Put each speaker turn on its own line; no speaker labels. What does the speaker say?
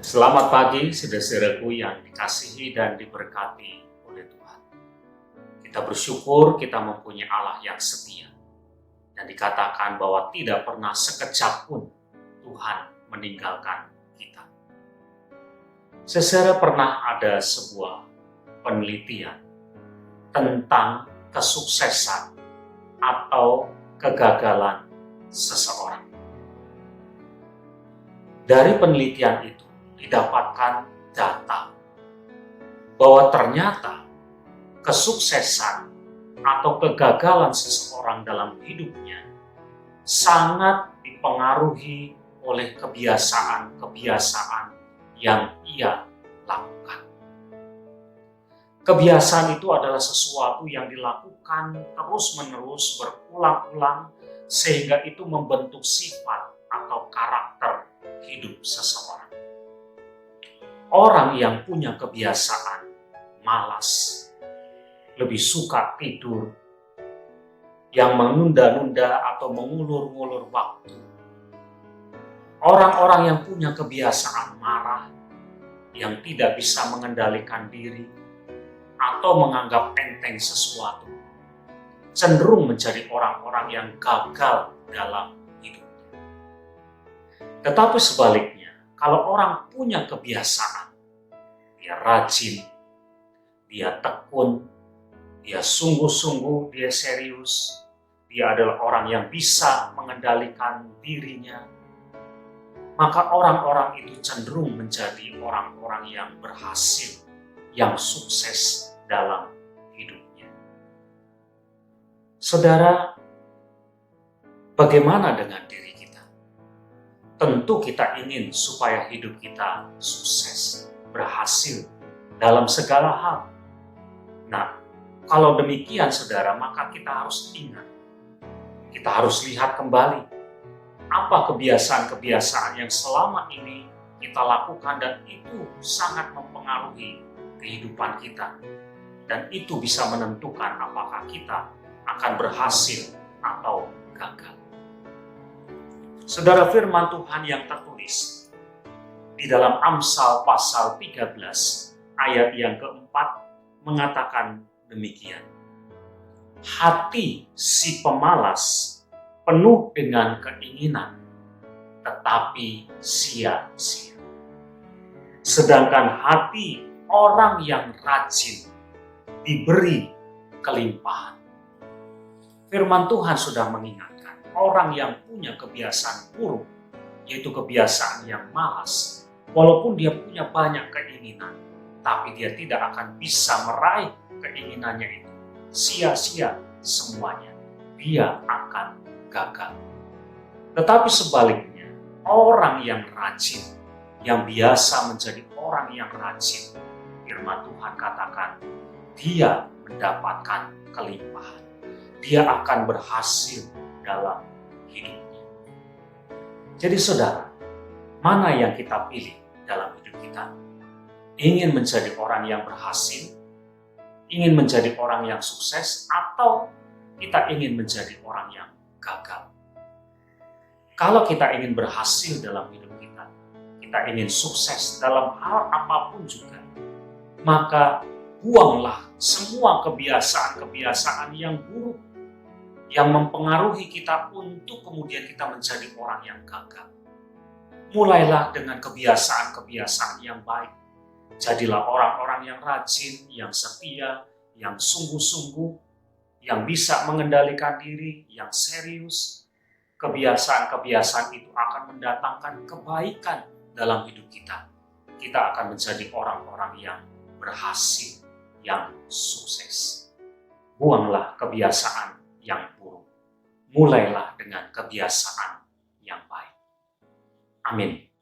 Selamat pagi, saudara-saudaraku yang dikasihi dan diberkati oleh Tuhan. Kita bersyukur kita mempunyai Allah yang setia. Dan dikatakan bahwa tidak pernah sekejap pun Tuhan meninggalkan kita. Saudara, pernah ada sebuah penelitian tentang kesuksesan atau kegagalan seseorang. Dari penelitian itu didapatkan data bahwa ternyata kesuksesan atau kegagalan seseorang dalam hidupnya sangat dipengaruhi oleh kebiasaan-kebiasaan yang ia lakukan. Kebiasaan itu adalah sesuatu yang dilakukan terus-menerus berulang-ulang sehingga itu membentuk sifat atau karakter hidup seseorang. Orang yang punya kebiasaan malas, lebih suka tidur, yang menunda-nunda atau mengulur-ngulur waktu. Orang-orang yang punya kebiasaan marah, yang tidak bisa mengendalikan diri, atau menganggap enteng sesuatu, cenderung menjadi orang-orang yang gagal dalam hidupnya. Tetapi sebaliknya, kalau orang punya kebiasaan, dia rajin, dia tekun, dia sungguh-sungguh, dia serius, dia adalah orang yang bisa mengendalikan dirinya, maka orang-orang itu cenderung menjadi orang-orang yang berhasil, yang sukses dalam hidupnya. Saudara, bagaimana dengan diri kita? Tentu kita ingin supaya hidup kita sukses, berhasil dalam segala hal. Nah, kalau demikian saudara, maka kita harus ingat, kita harus lihat kembali apa kebiasaan-kebiasaan yang selama ini kita lakukan dan itu sangat mempengaruhi kehidupan kita. Dan itu bisa menentukan apakah kita akan berhasil atau gagal. Saudara, firman Tuhan yang tertulis di dalam Amsal pasal 13 ayat yang keempat mengatakan demikian. Hati si pemalas penuh dengan keinginan, tetapi sia-sia. Sedangkan hati orang yang rajin diberi kelimpahan. Firman Tuhan sudah mengingatkan orang yang punya kebiasaan buruk, yaitu kebiasaan yang malas, walaupun dia punya banyak keinginan, tapi dia tidak akan bisa meraih keinginannya itu. Sia-sia semuanya. Dia akan gagal. Tetapi sebaliknya, orang yang rajin, yang biasa menjadi orang yang rajin, firman Tuhan katakan, dia mendapatkan kelimpahan. Dia akan berhasil dalam hidupnya. Jadi saudara, mana yang kita pilih dalam hidup kita? Ingin menjadi orang yang berhasil, ingin menjadi orang yang sukses, atau kita ingin menjadi orang yang gagal? Kalau kita ingin berhasil dalam hidup kita, kita ingin sukses dalam hal apapun juga, maka buanglah semua kebiasaan-kebiasaan yang buruk, yang mempengaruhi kita untuk kemudian kita menjadi orang yang gagal. Mulailah dengan kebiasaan-kebiasaan yang baik. Jadilah orang-orang yang rajin, yang setia, yang sungguh-sungguh, yang bisa mengendalikan diri, yang serius. Kebiasaan-kebiasaan itu akan mendatangkan kebaikan dalam hidup kita. Kita akan menjadi orang-orang yang berhasil, yang sukses. Buanglah kebiasaan yang buruk. Mulailah dengan kebiasaan yang baik. Amin.